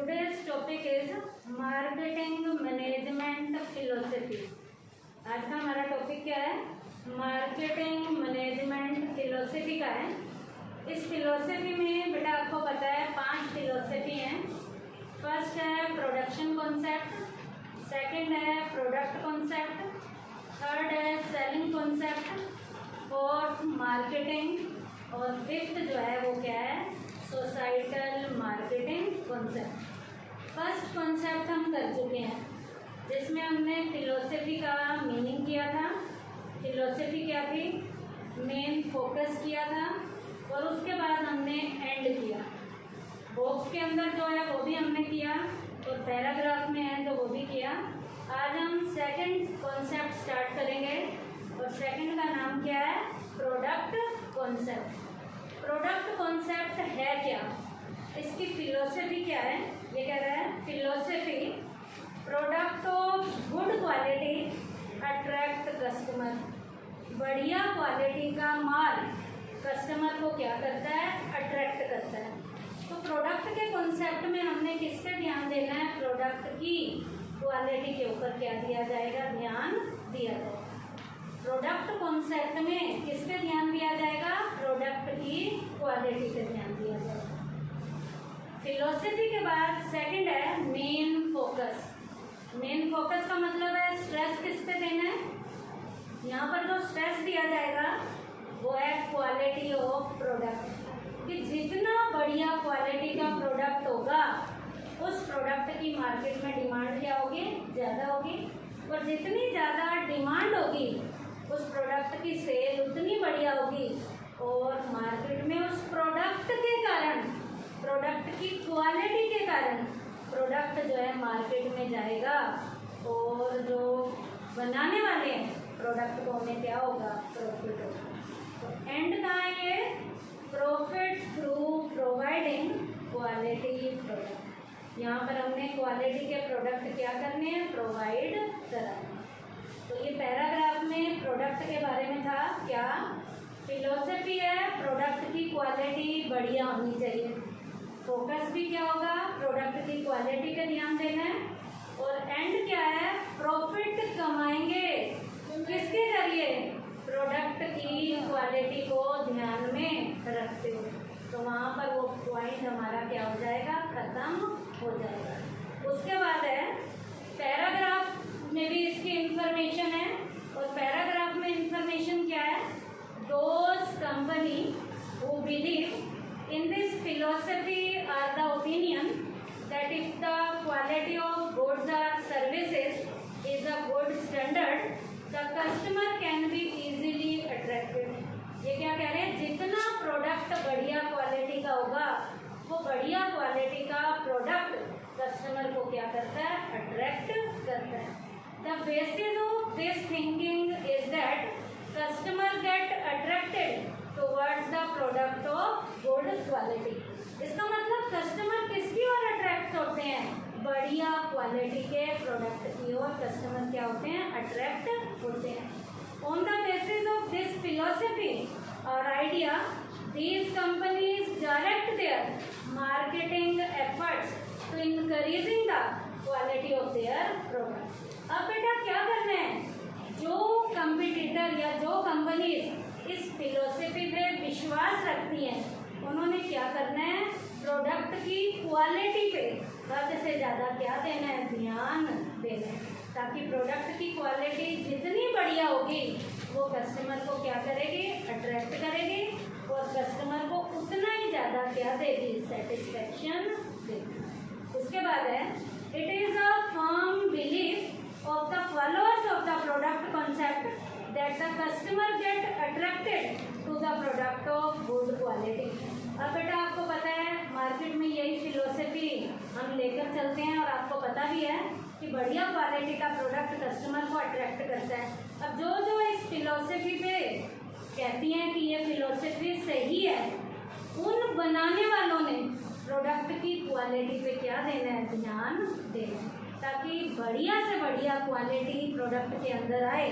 Today's topic is marketing management philosophy. आज का हमारा टॉपिक क्या है? मार्केटिंग मैनेजमेंट फिलोसफी का है। इस फिलोसफी में बेटा आपको पता है 5 फिलोसफी हैं। फर्स्ट है प्रोडक्शन कॉन्सेप्ट, सेकंड है प्रोडक्ट कॉन्सेप्ट, थर्ड है सेलिंग कॉन्सेप्ट, फोर्थ मार्केटिंग और फिफ्थ जो है वो क्या है? Societal marketing concept. First concept हम कर चुके हैं जिसमें हमने फिलोसफी का मीनिंग किया था, फिलोसफी क्या थी, मेन फोकस किया था और उसके बाद हमने एंड किया। बॉक्स के अंदर जो है वो भी हमने किया और पैराग्राफ में है तो वो भी किया। आज हम सेकंड कॉन्सेप्ट स्टार्ट करेंगे और सेकंड का नाम क्या है? Product concept. प्रोडक्ट कॉन्सेप्ट है क्या, इसकी फिलोसफी क्या है? ये कह रहा है philosophy product of good quality attract customer. बढ़िया क्वालिटी का माल कस्टमर को क्या करता है? अट्रैक्ट करता है। तो प्रोडक्ट के कॉन्सेप्ट में हमने किस पे ध्यान देना है? प्रोडक्ट की क्वालिटी के ऊपर क्या दिया जाएगा? ध्यान दिया जाएगा। प्रोडक्ट कॉन्सेप्ट में किस पे ध्यान दिया जाएगा? प्रोडक्ट की क्वालिटी पे ध्यान दिया जाएगा। फिलोसफी के बाद सेकंड है मेन फोकस। मेन फोकस का मतलब है स्ट्रेस किस पे देना है? यहाँ पर जो स्ट्रेस दिया जाएगा वो है क्वालिटी ऑफ प्रोडक्ट, कि जितना बढ़िया क्वालिटी का प्रोडक्ट होगा उस प्रोडक्ट की मार्केट में डिमांड क्या होगी? ज़्यादा होगी। और जितनी ज़्यादा डिमांड होगी उस प्रोडक्ट की सेल उतनी बढ़िया होगी और मार्केट में उस प्रोडक्ट के कारण, प्रोडक्ट की क्वालिटी के कारण प्रोडक्ट जो है मार्केट में जाएगा और जो बनाने वाले हैं प्रोडक्ट को हमें क्या होगा? प्रॉफिट होगा। तो एंड कहाँ है ये? Profit through providing quality product. यहाँ पर हमने क्वालिटी के प्रोडक्ट क्या करने हैं? प्रोवाइड कराने। तो ये पैराग्राफ में प्रोडक्ट के बारे में था। क्या फिलोसफी है? प्रोडक्ट की क्वालिटी बढ़िया होनी चाहिए। फोकस भी क्या होगा? प्रोडक्ट की क्वालिटी पे ध्यान देना है। और एंड क्या है? प्रॉफिट कमाएंगे किसके जरिए? प्रोडक्ट की क्वालिटी को ध्यान में रखते हुए। तो वहाँ पर वो पॉइंट हमारा क्या हो जाएगा? खत्म हो जाएगा। उसके बाद है पैराग्राफ में भी इसकी इंफॉर्मेशन है और पैराग्राफ में इंफॉर्मेशन क्या है? Those company who believe in this philosophy are the opinion that if the quality of goods or services is a good standard the customer can be easily attracted. ये क्या कह रहे हैं? जितना प्रोडक्ट बढ़िया क्वालिटी का होगा वो बढ़िया क्वालिटी का प्रोडक्ट कस्टमर को क्या करता है? अट्रैक्ट करता है। The basis of this thinking is that customer get attracted towards the product of good quality। इसका मतलब कस्टमर किसकी ओर अट्रैक्ट होते हैं? बढ़िया क्वालिटी के प्रोडक्ट की ओर कस्टमर क्या होते हैं? अट्रैक्ट होते हैं। On the basis of this philosophy or idea, these companies direct their marketing efforts to increasing the quality of their product। अब बेटा क्या करना है? जो कंपटीटर या जो कंपनीज इस फिलोसफी पे विश्वास रखती हैं उन्होंने क्या करना है? प्रोडक्ट की क्वालिटी पे हद से ज़्यादा क्या देना है? ध्यान देना है, ताकि प्रोडक्ट की क्वालिटी जितनी बढ़िया होगी वो कस्टमर को क्या करेगी? अट्रैक्ट करेगी और कस्टमर को उतना ही ज़्यादा क्या देगी? सेटिस्फैक्शन देगी। उसके बाद है it is a firm belief of the followers of the product concept that the customer get attracted to the product of good quality। अब बेटा आपको पता है मार्केट में यही फिलोसफी हम लेकर चलते हैं और आपको पता भी है कि बढ़िया क्वालिटी का प्रोडक्ट कस्टमर को अट्रैक्ट करता है। अब जो जो इस फिलोसफी पे कहती हैं कि ये फिलोसफी सही है, उन बनाने वालों ने प्रोडक्ट की क्वालिटी पे क्या देना है? ध्यान देना है। ताकि बढ़िया से बढ़िया क्वालिटी प्रोडक्ट के अंदर आए,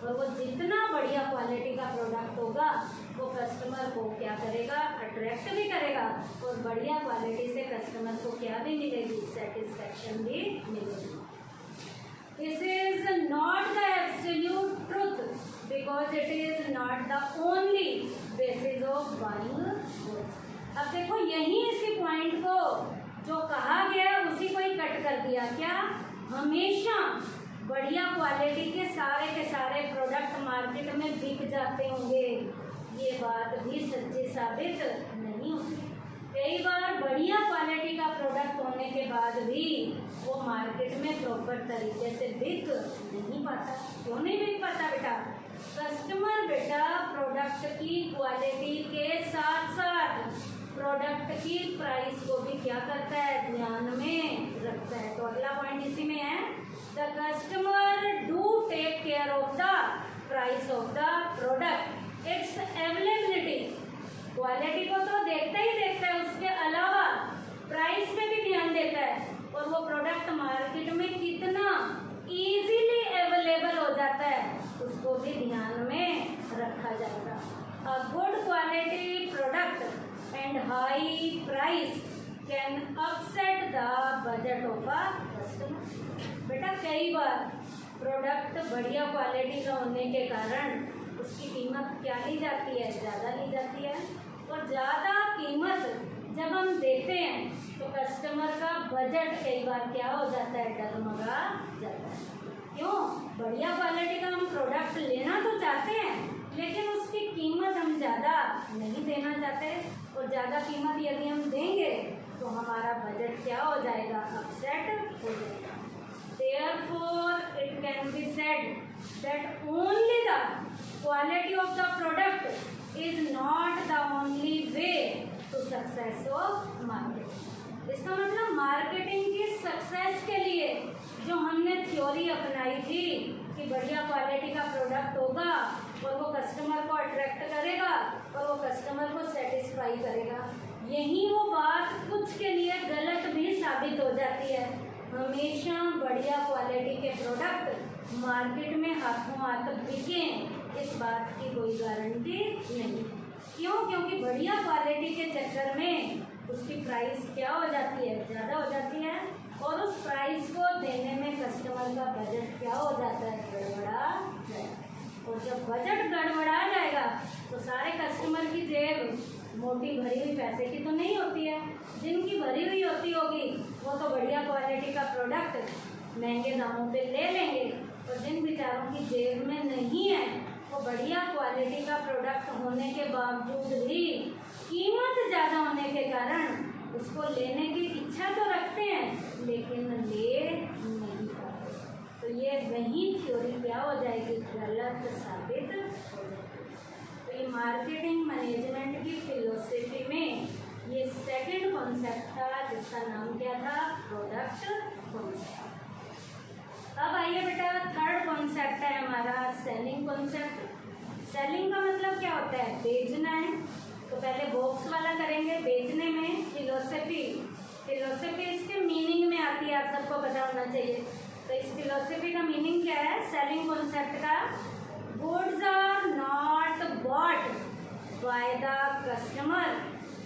और वो जितना बढ़िया क्वालिटी का प्रोडक्ट होगा वो कस्टमर को क्या करेगा, अट्रैक्ट भी करेगा, और बढ़िया क्वालिटी से कस्टमर को क्या भी मिलेगी, सेटिस्फैक्शन भी मिलेगी। This is not the absolute truth because it is not the only basis of buying goods. अब देखो यही इसी पॉइंट को जो कहा गया उसी को ही कट कर दिया। क्या हमेशा बढ़िया क्वालिटी के सारे प्रोडक्ट मार्केट में बिक जाते होंगे? ये बात भी सच्ची साबित नहीं होती। कई बार बढ़िया क्वालिटी का प्रोडक्ट होने के बाद भी वो मार्केट में प्रॉपर तरीके से बिक नहीं पाता। क्यों नहीं बिक पाता बेटा? कस्टमर बेटा प्रोडक्ट की क्वालिटी के साथ साथ प्रोडक्ट की प्राइस को भी क्या करता है, ध्यान में रखता है। तो अगला पॉइंट इसी में है, the customer do take care of the price of the product, its availability. Quality को तो देखता ही देखता है, उसके अलावा प्राइस पे भी ध्यान देता है, और वो प्रोडक्ट मार्केट में कितना इजीली अवेलेबल हो जाता है उसको भी ध्यान में रखा जाएगा। A good quality product and high price can upset the budget of a customer। बेटा कई बार प्रोडक्ट बढ़िया क्वालिटी का होने के कारण उसकी कीमत क्या ली जाती है, ज़्यादा ली जाती है, और ज़्यादा कीमत जब हम देते हैं तो कस्टमर का बजट कई बार क्या हो जाता है, डगमगा जाता है। क्यों? बढ़िया क्वालिटी का हम प्रोडक्ट लेना तो चाहते हैं लेकिन उसकी कीमत हम ज़्यादा नहीं देना चाहते, और ज़्यादा कीमत यदि हम देंगे तो हमारा बजट क्या हो जाएगा, अपसेट हो जाएगा। Therefore it can be said that only the quality of the product is not the only way to success of marketing। इसका मतलब मार्केटिंग की सक्सेस के लिए जो हमने थ्योरी अपनाई थी कि बढ़िया क्वालिटी का प्रोडक्ट होगा और वो कस्टमर को अट्रैक्ट करेगा और वो कस्टमर को सेटिस्फाई करेगा, यही वो बात कुछ के लिए गलत भी साबित हो जाती है। हमेशा बढ़िया क्वालिटी के प्रोडक्ट मार्केट में हाथों हाथ बिकें इस बात की कोई गारंटी नहीं। क्यों? क्योंकि बढ़िया क्वालिटी के चक्कर में उसकी प्राइस क्या हो जाती है, ज़्यादा हो जाती है, और उस प्राइस को देने में कस्टमर का बजट क्या हो जाता है, गड़बड़ा जाएगा। और जब बजट गड़बड़ा जाएगा तो सारे कस्टमर की जेब मोटी भरी हुई पैसे की तो नहीं होती है, जिनकी भरी हुई होती होगी वो तो बढ़िया क्वालिटी का प्रोडक्ट महंगे दामों पे ले लेंगे, और जिन बेचारों की जेब में नहीं है वो बढ़िया क्वालिटी का प्रोडक्ट होने के बावजूद भी कीमत ज़्यादा होने के कारण उसको लेने की इच्छा तो रखते हैं लेकिन ले नहीं पाते। तो ये वही थ्योरी क्या हो जाएगी, गलत साबित हो जाएगी। तो ये मार्केटिंग मैनेजमेंट की फिलोसफी में ये सेकंड कॉन्सेप्ट था जिसका नाम क्या था, प्रोडक्ट कॉन्सेप्ट। अब आइए बेटा थर्ड कॉन्सेप्ट है हमारा सेलिंग कॉन्सेप्ट। सेलिंग का मतलब क्या होता है, बेचना है। तो पहले बॉक्स वाला करेंगे, बेचने में फिलोसफी। फिलोसफी इसके मीनिंग में आती है, आप सबको पता होना चाहिए। तो इस फिलोसफी का मीनिंग क्या है सेलिंग कॉन्सेप्ट का, goods are not bought by the customer,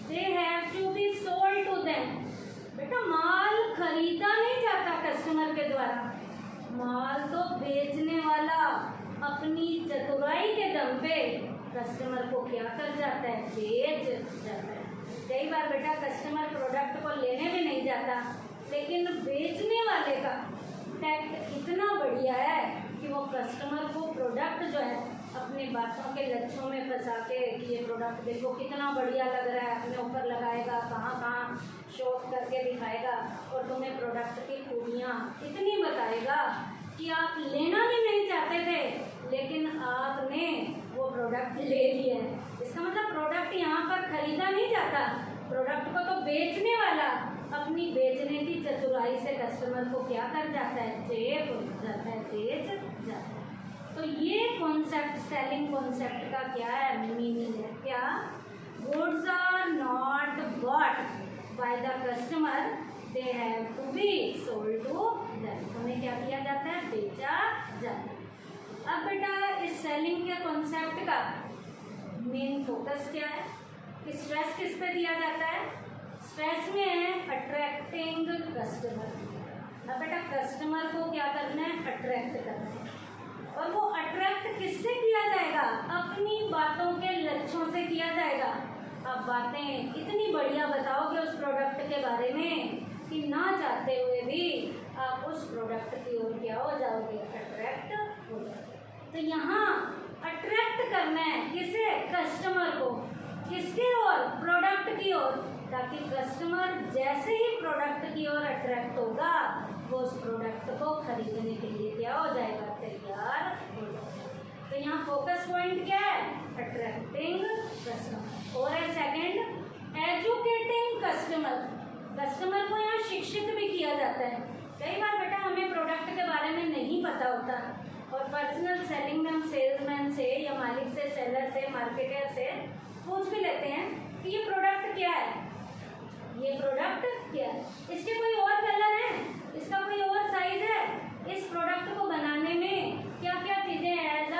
they have to be sold to them. बेटा माल खरीदा नहीं जाता कस्टमर के द्वारा, माल तो बेचने वाला अपनी चतुराई के दम पे कस्टमर को क्या कर जाता है, बेच जाता है। कई बार बेटा कस्टमर प्रोडक्ट को लेने भी नहीं जाता लेकिन बेचने वाले का टैक्ट इतना बढ़िया है कि वो कस्टमर को प्रोडक्ट जो है अपनी बातों के लच्छों में फंसा के कि ये प्रोडक्ट देखो कितना बढ़िया लग रहा है, अपने ऊपर लगाएगा, कहाँ कहाँ शॉट करके दिखाएगा और तुम्हें प्रोडक्ट की खूबियाँ इतनी बताएगा कि आप लेना भी नहीं चाहते थे लेकिन आपने वो प्रोडक्ट ले लिया है। इसका मतलब प्रोडक्ट यहाँ पर खरीदा नहीं जाता, प्रोडक्ट को तो बेचने वाला अपनी बेचने की चतुराई से कस्टमर को क्या कर जाता है, चेप जाता है, बेच जाता है। तो ये कॉन्सेप्ट सेलिंग कॉन्सेप्ट का क्या है, मीनिंग है, क्या goods are not bought by the customer, they have to be sold to them. है, उन्हें क्या किया जाता है, बेचा जाता है। अब बेटा इस सेलिंग के कॉन्सेप्ट का मेन फोकस क्या है, कि स्ट्रेस किस पे दिया जाता है, स्ट्रेस में है अट्रैक्टिंग कस्टमर। अब बेटा कस्टमर को क्या करना है, अट्रैक्ट करना है, और वो अट्रैक्ट किससे किया जाएगा, अपनी बातों के लक्ष्यों से किया जाएगा। अब बातें इतनी बढ़िया बताओगे उस प्रोडक्ट के बारे में कि ना चाहते हुए भी आप उस प्रोडक्ट की ओर क्या हो जाओगे, अट्रैक्ट हो जाओगे। तो यहाँ अट्रैक्ट करना है किसे, कस्टमर को, किसकी ओर, प्रोडक्ट की ओर, ताकि कस्टमर जैसे ही प्रोडक्ट की ओर अट्रैक्ट होगा वो उस प्रोडक्ट को खरीदने के लिए क्या हो जाएगा, तैयार हो जाएगा। तो यहाँ फोकस पॉइंट क्या है, अट्रैक्टिंग कस्टमर। और है सेकंड, एजुकेटिंग कस्टमर। कस्टमर को यहाँ शिक्षित भी किया जाता है। कई बार बेटा हमें प्रोडक्ट के बारे में नहीं पता होता, और पर्सनल सेलिंग में हम सेल्समैन से या मालिक से, सेलर से, मार्केटर से पूछ भी लेते हैं कि ये प्रोडक्ट क्या है, ये प्रोडक्ट क्या है, इसके कोई और कलर है, इसका कोई और साइज है, इस प्रोडक्ट को बनाने में क्या क्या चीज़ें as a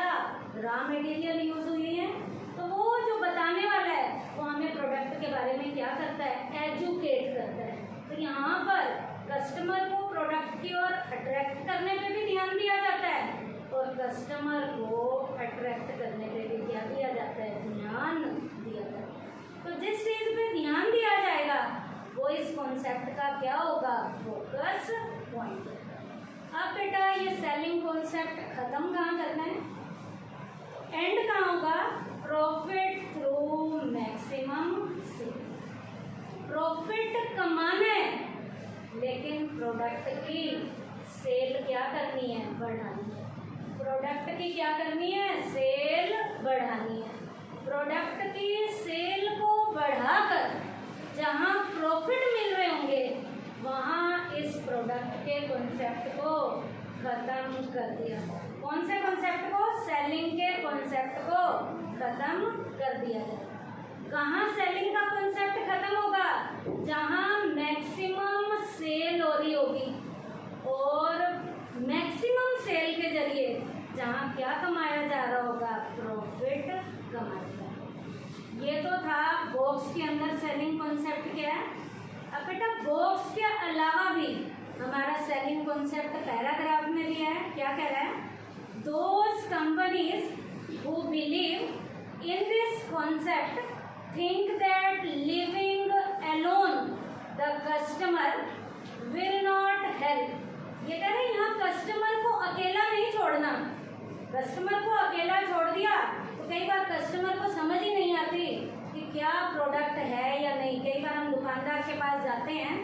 raw material use हुई हैं। तो वो जो बताने वाला है वो हमें प्रोडक्ट के बारे में क्या करता है, एजुकेट करता है। तो यहाँ पर कस्टमर को प्रोडक्ट की ओर अट्रैक्ट करने पे भी ध्यान दिया जाता है, और कस्टमर को अट्रैक्ट करने पे भी क्या दिया जाता है, ध्यान दिया जाता है। तो जिस चीज़ पे ध्यान दिया जाएगा वो इस कॉन्सेप्ट का क्या होगा, फोकस पॉइंट। अब बेटा ये सेलिंग कॉन्सेप्ट खत्म कहाँ करना है, एंड कहाँ होगा, profit through maximum sale. Profit कमाना है लेकिन प्रोडक्ट की सेल क्या करनी है, बढ़ानी है। प्रोडक्ट की क्या करनी है, सेल बढ़ानी है। प्रोडक्ट की सेल को बढ़ाकर जहाँ प्रॉफिट मिल रहे होंगे वहाँ इस प्रोडक्ट के कॉन्सेप्ट को खत्म कर दिया। कौन से कॉन्सेप्ट को, सेलिंग के कॉन्सेप्ट को खत्म कर दिया जाए। कहाँ सेलिंग का कॉन्सेप्ट खत्म होगा, जहाँ मैक्सिमम सेल हो रही होगी, और मैक्सिमम सेल के जरिए जहाँ क्या कमाया जा रहा होगा, प्रॉफिट कमाया जा रहा होगा। ये तो था बॉक्स के अंदर सेलिंग कॉन्सेप्ट क्या है। अब बेटा बॉक्स के अलावा भी हमारा सेलिंग कॉन्सेप्ट पैराग्राफ में दिया है। क्या कह रहा है, those companies who believe in this concept think that living alone the customer will not help। ये कह रहे हैं यहाँ कस्टमर को अकेला नहीं छोड़ना। कस्टमर को अकेला छोड़ दिया तो कई बार कस्टमर को समझ ही नहीं आती कि क्या प्रोडक्ट है या नहीं। कई बार हम दुकानदार के पास जाते हैं,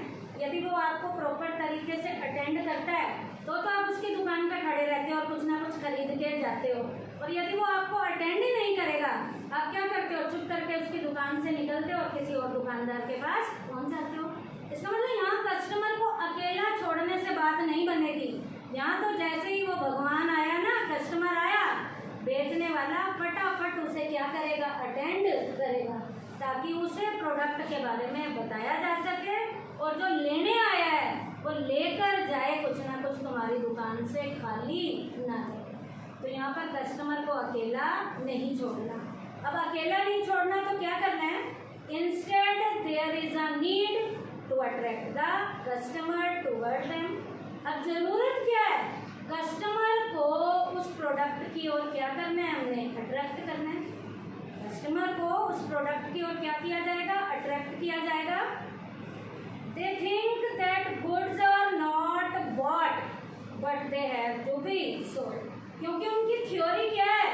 यदि वो आपको प्रॉपर तरीके से अटेंड करता है तो आप उसकी दुकान पे खड़े रहते हो और कुछ ना कुछ खरीद के जाते हो, और यदि वो आपको अटेंड ही नहीं करेगा आप क्या करते हो, चुप करके उसकी दुकान से निकलते हो और किसी और दुकानदार के पास पहुंच जाते हो। इसका मतलब यहाँ कस्टमर को अकेला छोड़ने से बात नहीं बनेगी। यहाँ तो जैसे ही वो भगवान आया ना, कस्टमर आया, बेचने वाला फटाफट उसे क्या करेगा, अटेंड करेगा, ताकि उसे प्रोडक्ट के बारे में बताया जा सके, और जो लेने आया है वो लेकर जाए, कुछ ना कुछ तुम्हारी दुकान से खाली ना जाए। तो यहाँ पर कस्टमर को अकेला नहीं छोड़ना। अब अकेला नहीं छोड़ना तो क्या करना है, instead there is a need to attract the customer toward them. अब जरूरत क्या है, कस्टमर को उस प्रोडक्ट की ओर क्या करना है, हमने अट्रैक्ट करना है। कस्टमर को उस प्रोडक्ट की ओर क्या किया जाएगा, अट्रैक्ट किया जाएगा। They think that goods are not bought but they have to be sold. क्योंकि उनकी थ्योरी क्या है,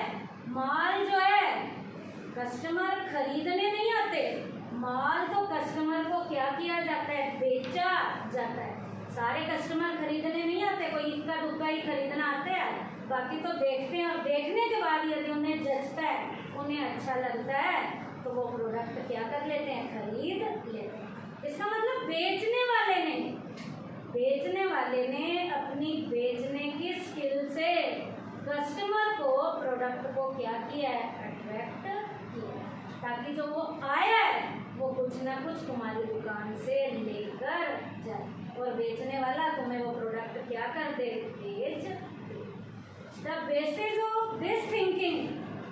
माल जो है कस्टमर खरीदने नहीं आते, माल तो कस्टमर को क्या किया जाता है, बेचा जाता है। सारे कस्टमर खरीदने नहीं आते, कोई इक्का दुक्का ही खरीदना आते हैं, बाकी तो देखते हैं, और देखने के बाद यदि उन्हें जचता है, उन्हें अच्छा लगता है तो वो प्रोडक्ट क्या कर लेते हैं, खरीद लेते हैं। इसका मतलब बेचने वाले ने अपनी बेचने की स्किल से कस्टमर को, प्रोडक्ट को क्या किया है, अट्रैक्ट किया, ताकि जो वो आया है वो कुछ ना कुछ तुम्हारी दुकान से लेकर जाए, और बेचने वाला तुम्हें वो प्रोडक्ट क्या कर दे, बेच दे। The basis of this thinking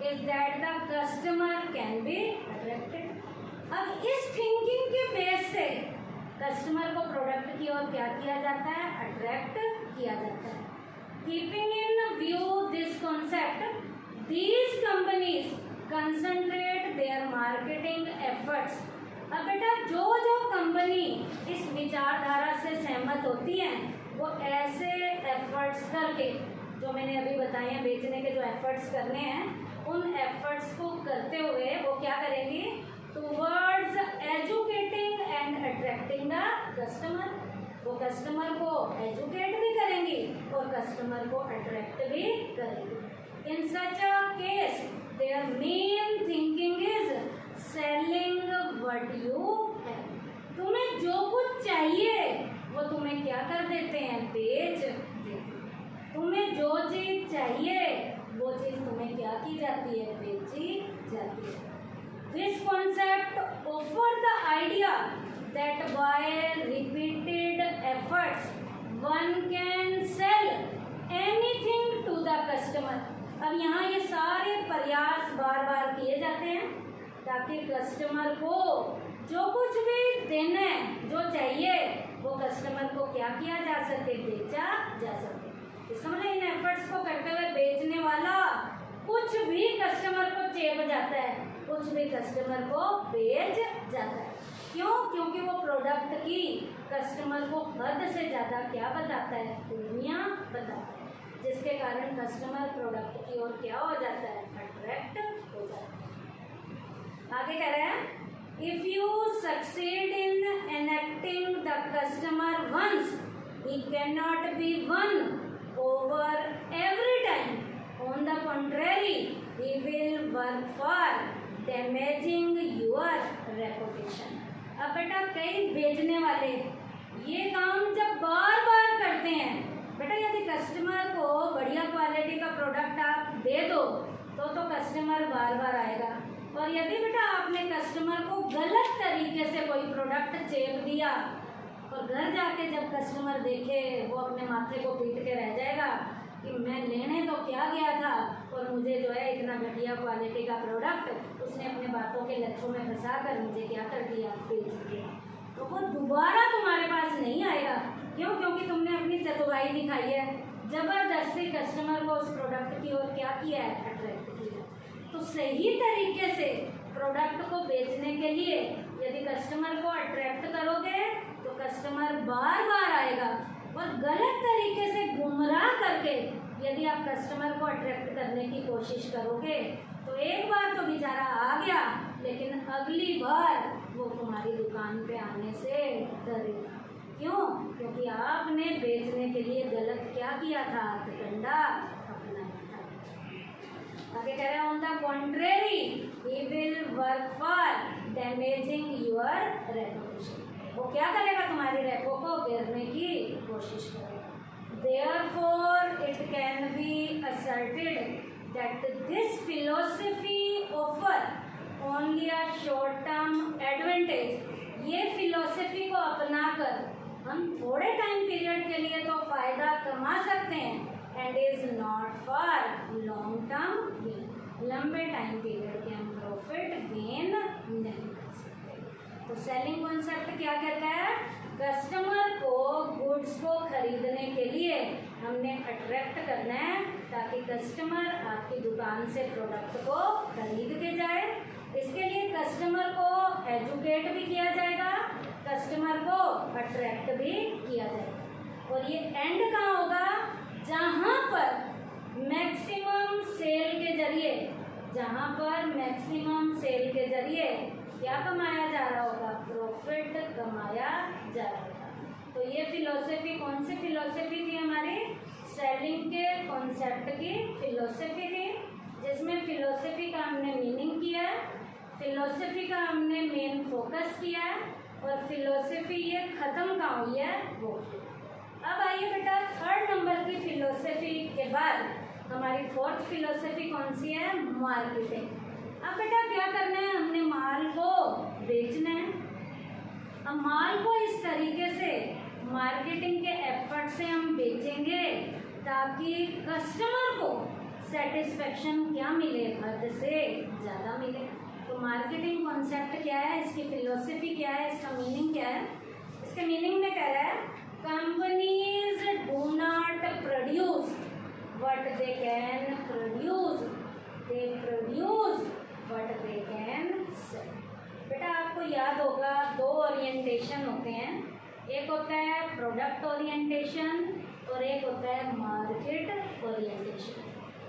is that the customer can be attracted. अब इस थिंकिंग के बेस से कस्टमर को प्रोडक्ट की ओर क्या किया जाता है, अट्रैक्ट किया जाता है। Keeping in view this concept, these companies concentrate their marketing efforts। अब बेटा जो जो कंपनी इस विचारधारा से सहमत होती हैं वो ऐसे एफर्ट्स करके, जो मैंने अभी बताए हैं बेचने के जो एफर्ट्स करने हैं, उन एफर्ट्स को करते हुए वो क्या करेंगी, towards educating and attracting the customer. वो कस्टमर को एजुकेट भी करेंगी और कस्टमर को अट्रैक्ट भी करेंगी। In such a case, their main thinking is selling what you have। तुम्हें जो कुछ चाहिए वो तुम्हें क्या कर देते हैं, बेच देते हैं। तुम्हें जो चीज चाहिए वो चीज तुम्हें क्या की जाती है, बेची जाती है। This concept offers the idea that by repeated efforts one can sell anything to the customer। अब यहाँ ये सारे प्रयास बार बार किए जाते हैं ताकि कस्टमर को जो कुछ भी देना है, जो चाहिए, वो कस्टमर को क्या किया जा सके, बेचा जा सके। इसका मतलब इन एफर्ट्स को करते हुए बेचने वाला कुछ भी कस्टमर को चेप जाता है, कुछ भी कस्टमर को बेच जाता है। क्यों? क्योंकि वो प्रोडक्ट की कस्टमर को हद से ज़्यादा क्या बताता है, खूबियाँ बताता है, जिसके कारण कस्टमर प्रोडक्ट की ओर क्या हो जाता है, अट्रैक्ट हो जाता है। आगे कह रहे हैं, if you succeed in enacting the customer once he can not be won over every time. On the contrary he will work for damaging your reputation. अब बेटा कई बेचने वाले ये काम जब बार बार करते हैं, बेटा यदि कस्टमर को बढ़िया क्वालिटी का प्रोडक्ट आप दे दो तो कस्टमर बार बार आएगा। और यदि बेटा आपने कस्टमर को गलत तरीके से कोई प्रोडक्ट चेप दिया और घर जाके जब कस्टमर देखे वो अपने माथे को पीट के रह जाएगा कि मैं लेने तो क्या गया था और मुझे जो है इतना घटिया क्वालिटी का प्रोडक्ट उसने अपने बातों के लच्छों में फंसा कर मुझे क्या कर दिया, बेच दिया। तो वो दोबारा तुम्हारे पास नहीं आएगा। क्यों? क्योंकि तुमने अपनी चतुराई दिखाई है, जबरदस्ती कस्टमर को उस प्रोडक्ट की ओर क्या किया है, अट्रैक्ट किया। तो सही तरीके से प्रोडक्ट को बेचने के लिए यदि कस्टमर को अट्रैक्ट करोगे तो कस्टमर बार बार आएगा, और गलत तरीके से गुमराह करके यदि आप कस्टमर को अट्रैक्ट करने की कोशिश करोगे तो एक बार तो बेचारा आ गया, लेकिन अगली बार वो तुम्हारी दुकान पे आने से डरेगा। क्यों? क्योंकि आपने बेचने के लिए गलत क्या किया था, हथकंडा अपनाया था। आगे कह रहे हैं, on the contrary he will work for damaging your reputation. वो क्या करेगा, तुम्हारी रेपो को गिरने की कोशिश करेगा। Therefore it can be asserted that this philosophy offer only a short term advantage. ये फिलोसफी को अपनाकर हम थोड़े टाइम पीरियड के लिए तो फायदा कमा सकते हैं, and is not for long term gain. लंबे टाइम पीरियड के हम प्रॉफिट गेन नहीं कर सकते। तो सेलिंग कॉन्सेप्ट क्या कहता है, कस्टमर को गुड्स को खरीदने के लिए हमने अट्रैक्ट करना है ताकि कस्टमर आपकी दुकान से प्रोडक्ट को खरीद के जाए। इसके लिए कस्टमर को एजुकेट भी किया जाएगा, कस्टमर को अट्रैक्ट भी किया जाएगा। और ये एंड कहाँ होगा, जहाँ पर मैक्सिमम सेल के जरिए, जहाँ पर मैक्सिमम सेल के जरिए क्या कमाया जा रहा होगा, प्रॉफिट कमाया जा रहा होगा। तो ये फिलॉसफी कौन सी फिलॉसफी थी, हमारी सेलिंग के कॉन्सेप्ट की फिलॉसफी थी, जिसमें फिलॉसफी का हमने मीनिंग किया है, फिलॉसफी का हमने मेन फोकस किया है, और फिलॉसफी ये ख़त्म कहाँ हुई है वो। अब आइए बेटा थर्ड नंबर की फिलॉसफी के बाद हमारी फोर्थ फिलॉसफी कौन सी है, मार्केटिंग। अब बेटा क्या करना है, हमने माल को बेचना है। अब माल को इस तरीके से मार्केटिंग के एफर्ट से हम बेचेंगे ताकि कस्टमर को सेटिस्फेक्शन क्या मिले, हद से ज़्यादा मिले। तो मार्केटिंग कॉन्सेप्ट क्या है, इसकी फिलोसफी क्या है, इसका मीनिंग क्या है? इसके मीनिंग में कह रहा है companies do not produce what they can produce, they produce what they can cell. बेटा आपको याद होगा दो ओरिएंटेशन होते हैं, एक होता है प्रोडक्ट ओरिएंटेशन और एक होता है मार्केट ओरिएंटेशन।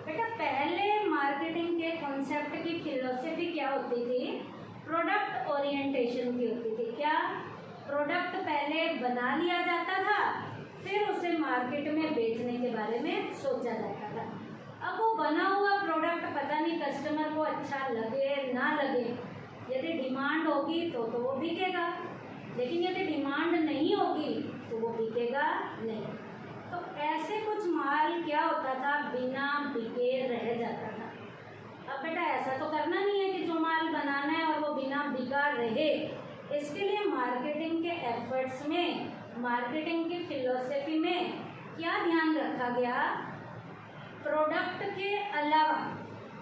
बेटा पहले मार्केटिंग के कॉन्सेप्ट की फिलोसफी क्या होती थी? प्रोडक्ट ओरिएंटेशन की होती थी। क्या प्रोडक्ट पहले बना लिया जाता था, फिर उसे मार्केट में बेचने के बारे में सोचा जाता था। अब वो बना हुआ प्रोडक्ट पता नहीं कस्टमर को अच्छा लगे ना लगे, यदि डिमांड होगी तो वो बिकेगा, लेकिन यदि डिमांड नहीं होगी तो वो बिकेगा नहीं। तो ऐसे कुछ माल क्या होता था, बिना बिके रह जाता था। अब बेटा ऐसा तो करना नहीं है कि जो माल बनाना है और वो बिना बिका रहे। इसके लिए मार्केटिंग के एफर्ट्स में, मार्केटिंग की फिलॉसफी में क्या ध्यान रखा गया? प्रोडक्ट के अलावा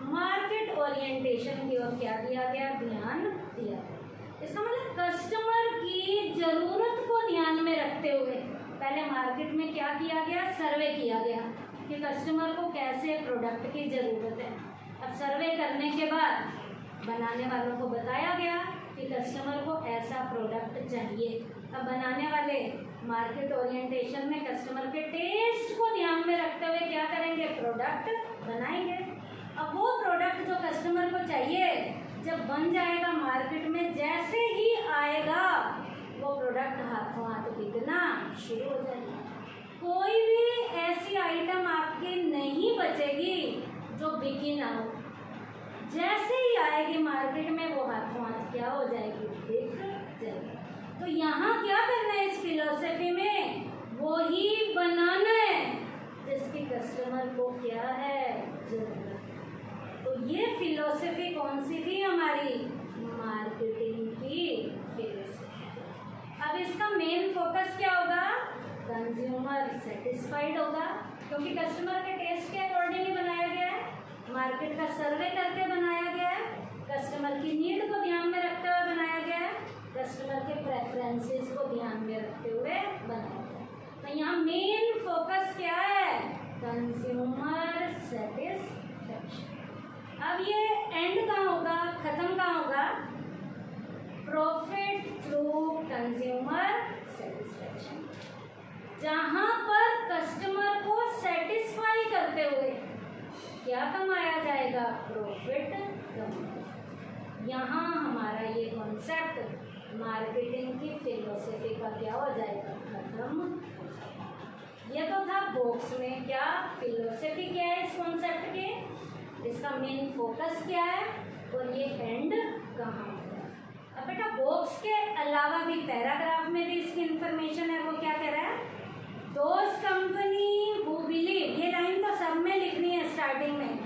मार्केट ओरिएंटेशन की ओर क्या दिया गया? ध्यान दिया गया। इसका मतलब कस्टमर की ज़रूरत को ध्यान में रखते हुए पहले मार्केट में क्या किया गया? सर्वे किया गया कि कस्टमर को कैसे प्रोडक्ट की ज़रूरत है। अब सर्वे करने के बाद बनाने वालों को बताया गया कि कस्टमर को ऐसा प्रोडक्ट चाहिए। अब बनाने वाले मार्केट ओरिएंटेशन में कस्टमर के टेस्ट को ध्यान में रखते हुए क्या करेंगे? प्रोडक्ट बनाएंगे। अब वो प्रोडक्ट जो कस्टमर को चाहिए जब बन जाएगा मार्केट में, जैसे ही आएगा वो प्रोडक्ट हाथों हाथ बिकना शुरू हो जाएगा। कोई भी ऐसी आइटम आपकी नहीं बचेगी जो बिकी ना हो। जैसे ही आएगी मार्केट में वो हाथों हाथ क्या हो जाएगी? बिक जाएगी। तो यहाँ क्या करना है इस फिलॉसफी में? वो ही बनाना है जिसकी कस्टमर को क्या है? जरूरत। तो ये फिलॉसफी कौन सी थी हमारी? मार्केटिंग की फिलॉसफी। अब इसका मेन फोकस क्या होगा? कंज्यूमर सेटिस्फाइड होगा, क्योंकि कस्टमर के टेस्ट के अकॉर्डिंग ही बनाया गया है, मार्केट का सर्वे करके बनाया गया है, कस्टमर की नीड को ध्यान में रखते हुए बनाया गया है, कस्टमर के प्रेफरेंसेस को ध्यान में रखते हुए बनाया गया है। तो यहाँ मेन फोकस क्या है? Consumer satisfaction. अब ये एंड कहाँ होगा, खत्म कहाँ होगा? Profit through consumer satisfaction. जहाँ पर कस्टमर को सेटिस्फाई करते हुए क्या कमाया जाएगा? प्रॉफिट कमाया। यहाँ हमारा ये कॉन्सेप्ट मार्केटिंग की फिलोसफी का क्या हो जाएगा? खत्म। ये तो था बॉक्स में क्या फिलोसफी क्या है इस कॉन्सेप्ट के, इसका मेन फोकस क्या है और ये एंड कहाँ होता है। अब बेटा बॉक्स के अलावा भी पैराग्राफ में भी इसकी इंफॉर्मेशन है। वो क्या कह रहा है? दोज कंपनी हु बिलीव, ये लाइन तो सब में लिखनी है स्टार्टिंग में,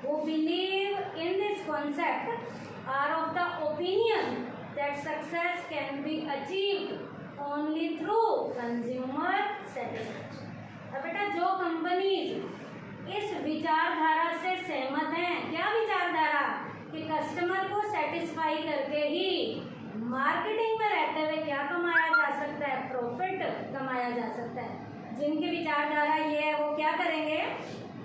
who believe in this concept are of the opinion that success can be achieved only through consumer satisfaction. अब बेटा जो कंपनीज इस विचारधारा से सहमत हैं, क्या विचारधारा? कि कस्टमर को सेटिस्फाई करके ही मार्केटिंग में रहते हुए क्या कमाया जा सकता है? प्रॉफिट कमाया जा सकता है। जिनकी विचारधारा ये है वो क्या करेंगे?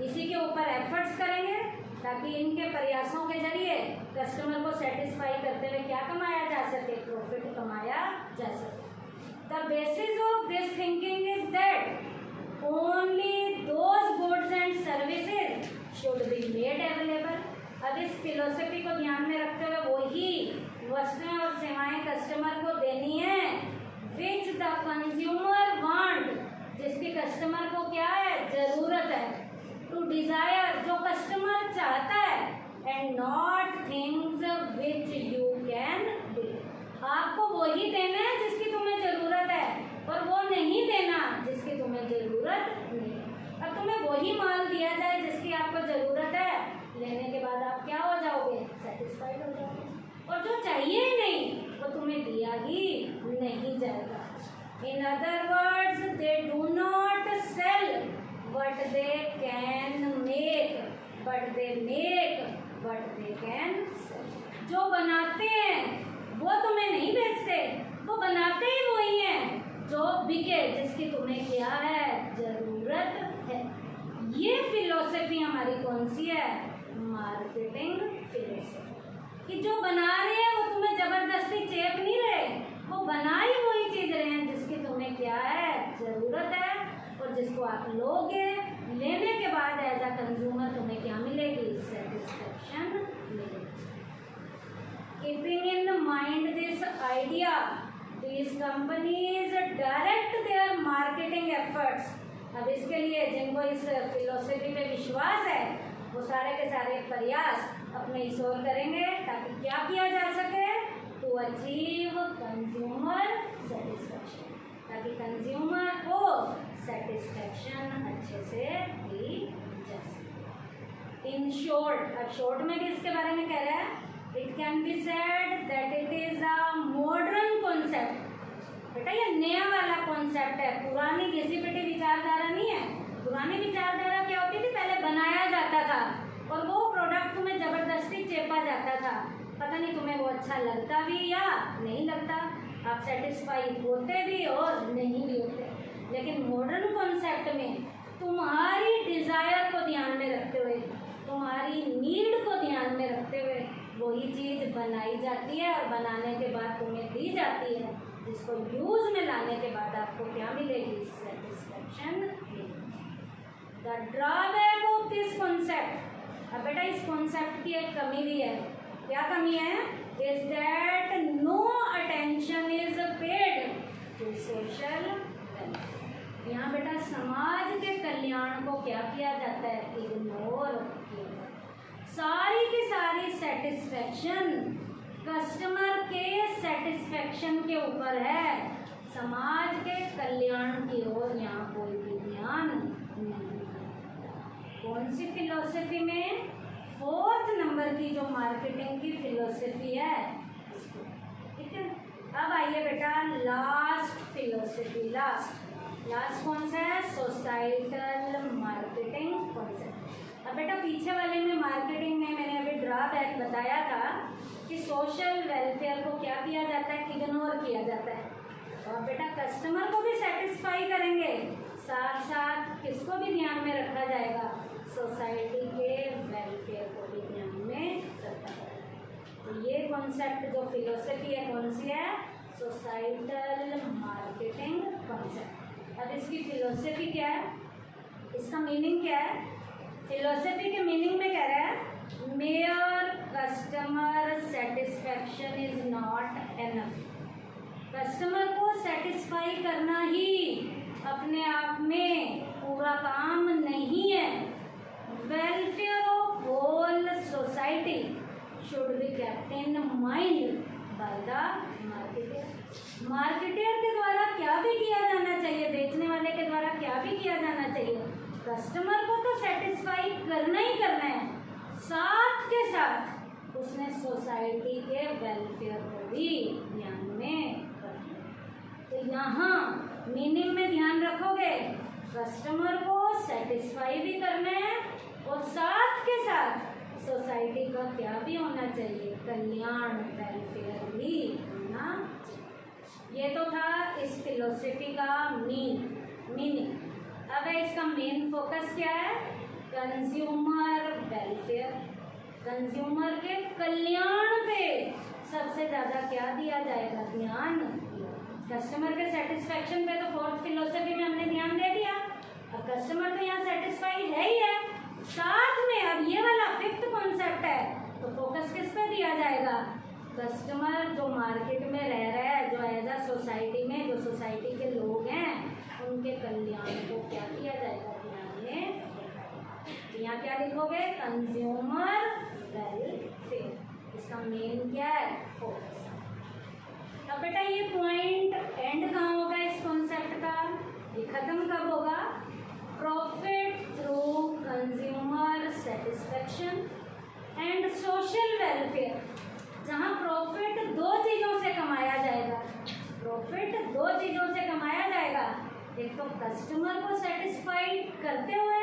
इसी के ऊपर एफर्ट्स करेंगे ताकि इनके प्रयासों के जरिए कस्टमर को सेटिस्फाई करते हुए क्या कमाया जा सके? प्रॉफिट कमाया जा सके। The basis of this thinking is that only those goods and services should be made available. अब इस फिलोसफी को ध्यान में रखते हुए वही वस्तुएं और सेवाएं कस्टमर को देनी है विच द कंज्यूमर वांट, जिसकी कस्टमर को क्या है? जरूरत है। टू डिजायर, जो कस्टमर चाहता है, and not things which you can do. आपको वही देना है जिसकी तुम्हें जरूरत है और वो नहीं देना जिसकी तुम्हें जरूरत नहीं। अब तुम्हें वही माल दिया जाए जिसकी आपको जरूरत है, लेने के बाद आप क्या हो जाओगे? सेटिस्फाइड हो जाओगे। और जो चाहिए ही नहीं वो तुम्हें दिया ही नहीं जाएगा। In other words, they do not sell but they can make, but they make, but they can sell. जो बनाते हैं वो तुम्हें नहीं बेचते, वो बनाते ही वही हैं जो बिके, जिसकी तुम्हें क्या है, जरूरत है। ये फिलोसफी हमारी कौन सी है, मार्केटिंग फिलोसफी। कि जो बना रहे हैं वो तुम्हें जबरदस्ती चेप नहीं रहे, वो बना ही वही चीज रहे हैं जिसकी तुम्हें क्या है, जरूरत है, और जिसको आप लोगे, लेने के बाद एज अ कंज्यूमर तुम्हें क्या मिलेगी, सेटिस्फेक्शन मिलेगी। Keeping in mind this idea, these companies direct their marketing efforts। अब इसके लिए जिनको इस फिलोसफी पे विश्वास है वो सारे के सारे प्रयास अपने इस ओर करेंगे ताकि क्या किया जा सके, टू अचीव कंज्यूमर सेटिस्फेक्शन, ताकि कंज्यूमर को सेटिस्फेक्शन अच्छे से दी जा सके। इन शॉर्ट, अब शॉर्ट में भी इसके बारे में कह रहा है, it can be said that it is a modern concept. बेटा ये नया वाला कॉन्सेप्ट है, पुरानी घिसी पिटी विचारधारा नहीं है। पुरानी विचारधारा क्या होती थी, पहले बनाया जाता था और वो प्रोडक्ट तुम्हें जबरदस्ती चेपा जाता था, पता नहीं तुम्हें वो अच्छा लगता भी या नहीं लगता, आप सेटिस्फाई होते भी और नहीं भी होते। लेकिन मॉडर्न कॉन्सेप्ट में तुम्हारी डिज़ायर को ध्यान में रखते हुए, तुम्हारी नीड को ध्यान में रखते हुए वही चीज़ बनाई जाती है और बनाने के बाद तुम्हें दी जाती है, जिसको यूज़ में लाने के बाद आपको क्या मिलेगी, सेटिस्फेक्शन मिलेगी। The drawback of this concept, अब बेटा इस कॉन्सेप्ट की एक कमी भी है। क्या कमी है, is that no attention is paid to social welfare. यहाँ बेटा समाज के कल्याण को क्या किया जाता है, इग्नोर किया जाता है। सारी की सारी सेटिस्फेक्शन कस्टमर के सेटिस्फेक्शन के ऊपर है, समाज के कल्याण की ओर यहाँ कोई भी ध्यान नहीं। कौन सी फिलोसफी में, 4th नंबर की जो मार्केटिंग की फिलोसफी है इसको, ठीक है। अब आइए बेटा लास्ट फिलोसफी, लास्ट कौन सा है, सोसाइटल मार्केटिंग कॉन्सेप्ट। अब बेटा पीछे वाले में मार्केटिंग में मैंने अभी ड्रॉबैक बताया था कि सोशल वेलफेयर को क्या किया जाता है, इग्नोर किया जाता है। तो अब बेटा कस्टमर को भी सेटिस्फाई करेंगे, साथ साथ किसको भी ध्यान में रखा जाएगा, सोसाइटी के वेलफेयर को भी ध्यान में रखा जाएगा। तो ये कॉन्सेप्ट जो फिलोसफी है कौन सी है, सोसाइटल मार्केटिंग कॉन्सेप्ट। अब इसकी फिलोसफी क्या है, इसका मीनिंग क्या है, फिलोसफी के मीनिंग में कह रहा है, mere customer satisfaction is not enough. Customer को सेटिस्फाई करना ही अपने आप में पूरा काम नहीं है। Welfare of whole society should be kept in mind by the marketer. Marketer के द्वारा क्या भी किया जाना चाहिए, बेचने वाले के द्वारा क्या भी किया जाना चाहिए, कस्टमर को तो सेटिस्फाई करना ही करना है, साथ के साथ उसने सोसाइटी के वेलफेयर को भी ध्यान में रखना। तो यहाँ मीनिंग में ध्यान रखोगे, कस्टमर को सेटिस्फाई भी करना है और साथ के साथ सोसाइटी का क्या भी होना चाहिए, कल्याण, वेलफेयर भी होना चाहिए। ये तो था इस फिलोसफी का मीनिंग। अब इसका मेन फोकस क्या है, कंज्यूमर वेलफेयर, कंज्यूमर के कल्याण पे सबसे ज़्यादा क्या दिया जाएगा, ध्यान। कस्टमर के सेटिस्फेक्शन पे तो 4th फिलोसफी में हमने ध्यान दे दिया। अब कस्टमर तो यहाँ सेटिस्फाई है ही है, साथ में अब ये वाला 5th कॉन्सेप्ट है, तो फोकस किस पे दिया जाएगा, कस्टमर जो मार्केट में रह रहा है, जो एज अ सोसाइटी में जो सोसाइटी के लोग हैं, उनके कल्याण को क्या किया जाएगा, ध्यान में। यहाँ क्या लिखोगे, कंज्यूमर वेलफेयर, इसका मेन क्या है, फोकस। अब बेटा ये पॉइंट एंड कहाँ होगा इस कॉन्सेप्ट का, ये खत्म कब होगा, profit through consumer satisfaction and social welfare, जहाँ प्रॉफिट 2 चीज़ों से कमाया जाएगा, प्रॉफिट 2 चीज़ों से कमाया जाएगा। एक तो कस्टमर को सेटिस्फाइड करते हुए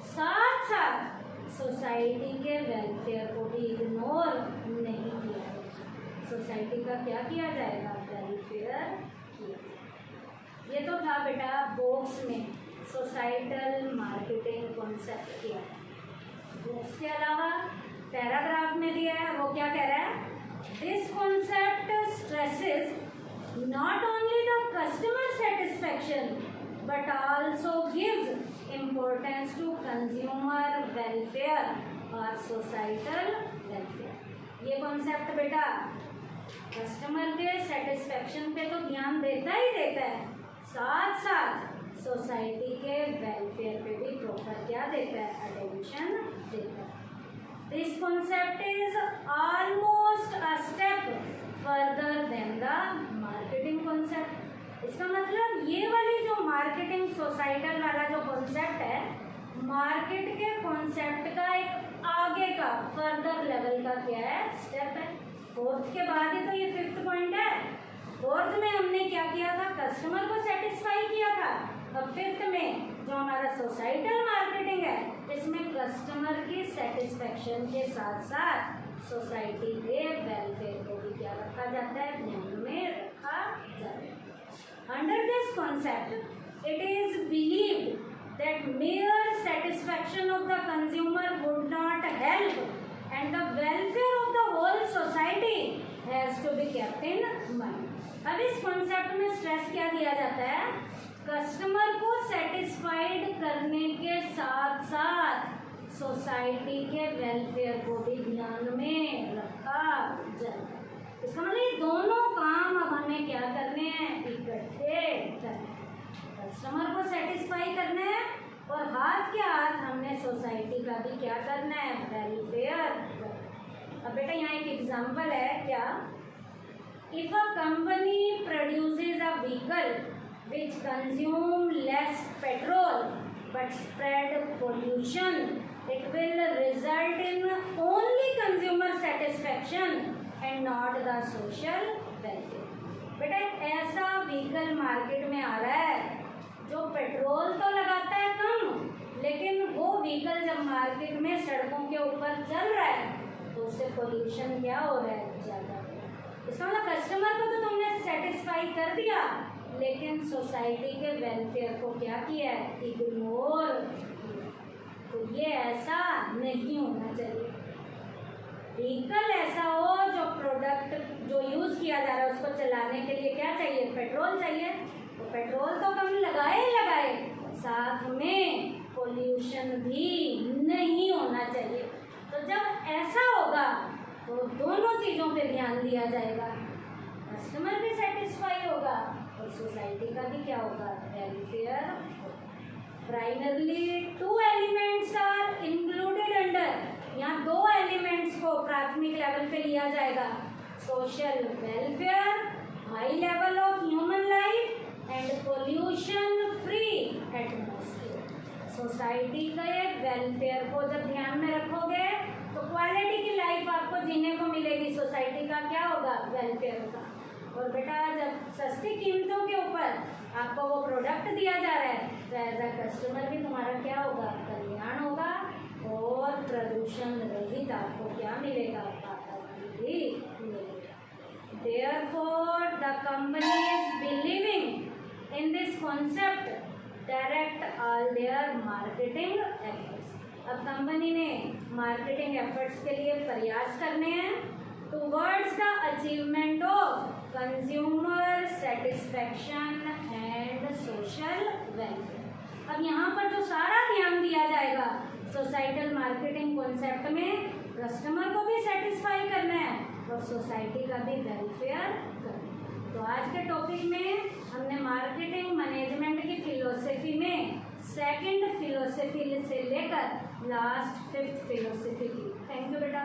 साथ साथ सोसाइटी के वेलफेयर को भी इग्नोर नहीं किया जाएगा। सोसाइटी का क्या किया जाएगा? वेलफेयर किया जाएगा। ये तो था बेटा बॉक्स में सोसाइटल मार्केटिंग कॉन्सेप्ट किया है। उसके अलावा पैराग्राफ में दिया है, वो क्या कह रहा है? This concept stresses not only the customer satisfaction but also gives importance to consumer welfare और societal welfare। ये कॉन्सेप्ट बेटा कस्टमर के सेटिस्फेक्शन पे तो ध्यान देता ही देता है, साथ साथ सोसाइटी के वेलफेयर पे भी प्रॉपर क्या देता है? अटेंशन देता है। This concept is almost a step further than the marketing concept. इसका मतलब ये वाली जो मार्केटिंग सोसाइटल वाला जो कॉन्सेप्ट है, मार्केट के कॉन्सेप्ट का एक आगे का फर्दर लेवल का क्या है? स्टेप है। फोर्थ के बाद ही तो ये फिफ्थ पॉइंट है। फोर्थ में हमने क्या किया था? कस्टमर को सेटिस्फाई किया था। अब फिफ्थ में जो हमारा सोसाइटल मार्केटिंग है, इसमें कस्टमर की सेटिस्फेक्शन के साथ साथ सोसाइटी के वेलफेयर को भी क्या रखा जाता है? ध्यान में रखा जाता है। Under this concept it is believed that mere satisfaction of the consumer would not help and the welfare of the whole society has to be kept in mind. अब इस कॉन्सेप्ट में स्ट्रेस क्या दिया जाता है? कस्टमर को satisfied करने के साथ साथ सोसाइटी के वेलफेयर को भी ध्यान में रखा जाए। इसका मतलब ये दोनों काम अब हमें क्या करने हैं? इकट्ठे करने। कस्टमर को सेटिस्फाई करना है और हाथ के हाथ हमने सोसाइटी का भी क्या करना है? वेलफेयर करना। अब बेटा यहाँ एक एग्जाम्पल है क्या? If a company produces a vehicle which consume less petrol but spread pollution, it will result in only consumer satisfaction and not the social welfare। बेटा एक ऐसा व्हीकल मार्केट में आ रहा है जो पेट्रोल तो लगाता है कम, लेकिन वो व्हीकल जब मार्केट में सड़कों के ऊपर चल रहा है तो उससे पोल्यूशन क्या हो रहा है? ज़्यादा। इसका मतलब कस्टमर को तो तुमने सेटिस्फाई कर दिया, लेकिन सोसाइटी के वेलफेयर को क्या किया है? इग्नोर। तो ये ऐसा नहीं होना चाहिए। व्हीकल ऐसा हो जो प्रोडक्ट जो यूज़ किया जा रहा है उसको चलाने के लिए क्या चाहिए? पेट्रोल चाहिए। तो पेट्रोल तो कम लगाए, साथ में पोल्यूशन भी नहीं होना चाहिए। तो जब ऐसा होगा तो दोनों चीज़ों पे ध्यान दिया जाएगा, कस्टमर भी सेटिस्फाई होगा और सोसाइटी का भी क्या होगा? Welfare. Primarily 2 elements are included under, यहाँ 2 एलिमेंट्स को प्राथमिक लेवल पे लिया जाएगा। Social welfare, high level of human life and pollution free atmosphere. Society के वेलफेयर को जब ध्यान में रखोगे तो क्वालिटी की लाइफ आपको जीने को मिलेगी। सोसाइटी का क्या होगा? वेलफेयर होगा। और बेटा जब सस्ती कीमतों के ऊपर आपको वो प्रोडक्ट दिया जा रहा है तो एज अ कस्टमर भी तुम्हारा क्या होगा? कल्याण होगा और प्रदूषण रहित आपको क्या मिलेगा? वातावरण भी मिलेगा। Therefore, the companies believing in this concept direct all their marketing efforts। अब कंपनी ने मार्केटिंग एफर्ट्स के लिए प्रयास करने हैं towards the achievement of consumer satisfaction and social welfare. अब यहाँ पर जो सारा ध्यान दिया जाएगा सोसाइटल मार्केटिंग कॉन्सेप्ट में, कस्टमर को भी सेटिस्फाई करना है और सोसाइटी का भी वेलफेयर करना है। तो आज के टॉपिक में हमने मार्केटिंग मैनेजमेंट की फिलोसफी में सेकंड फिलोसफी से लेकर लास्ट 5th फिलोसफी की। थैंक यू बेटा।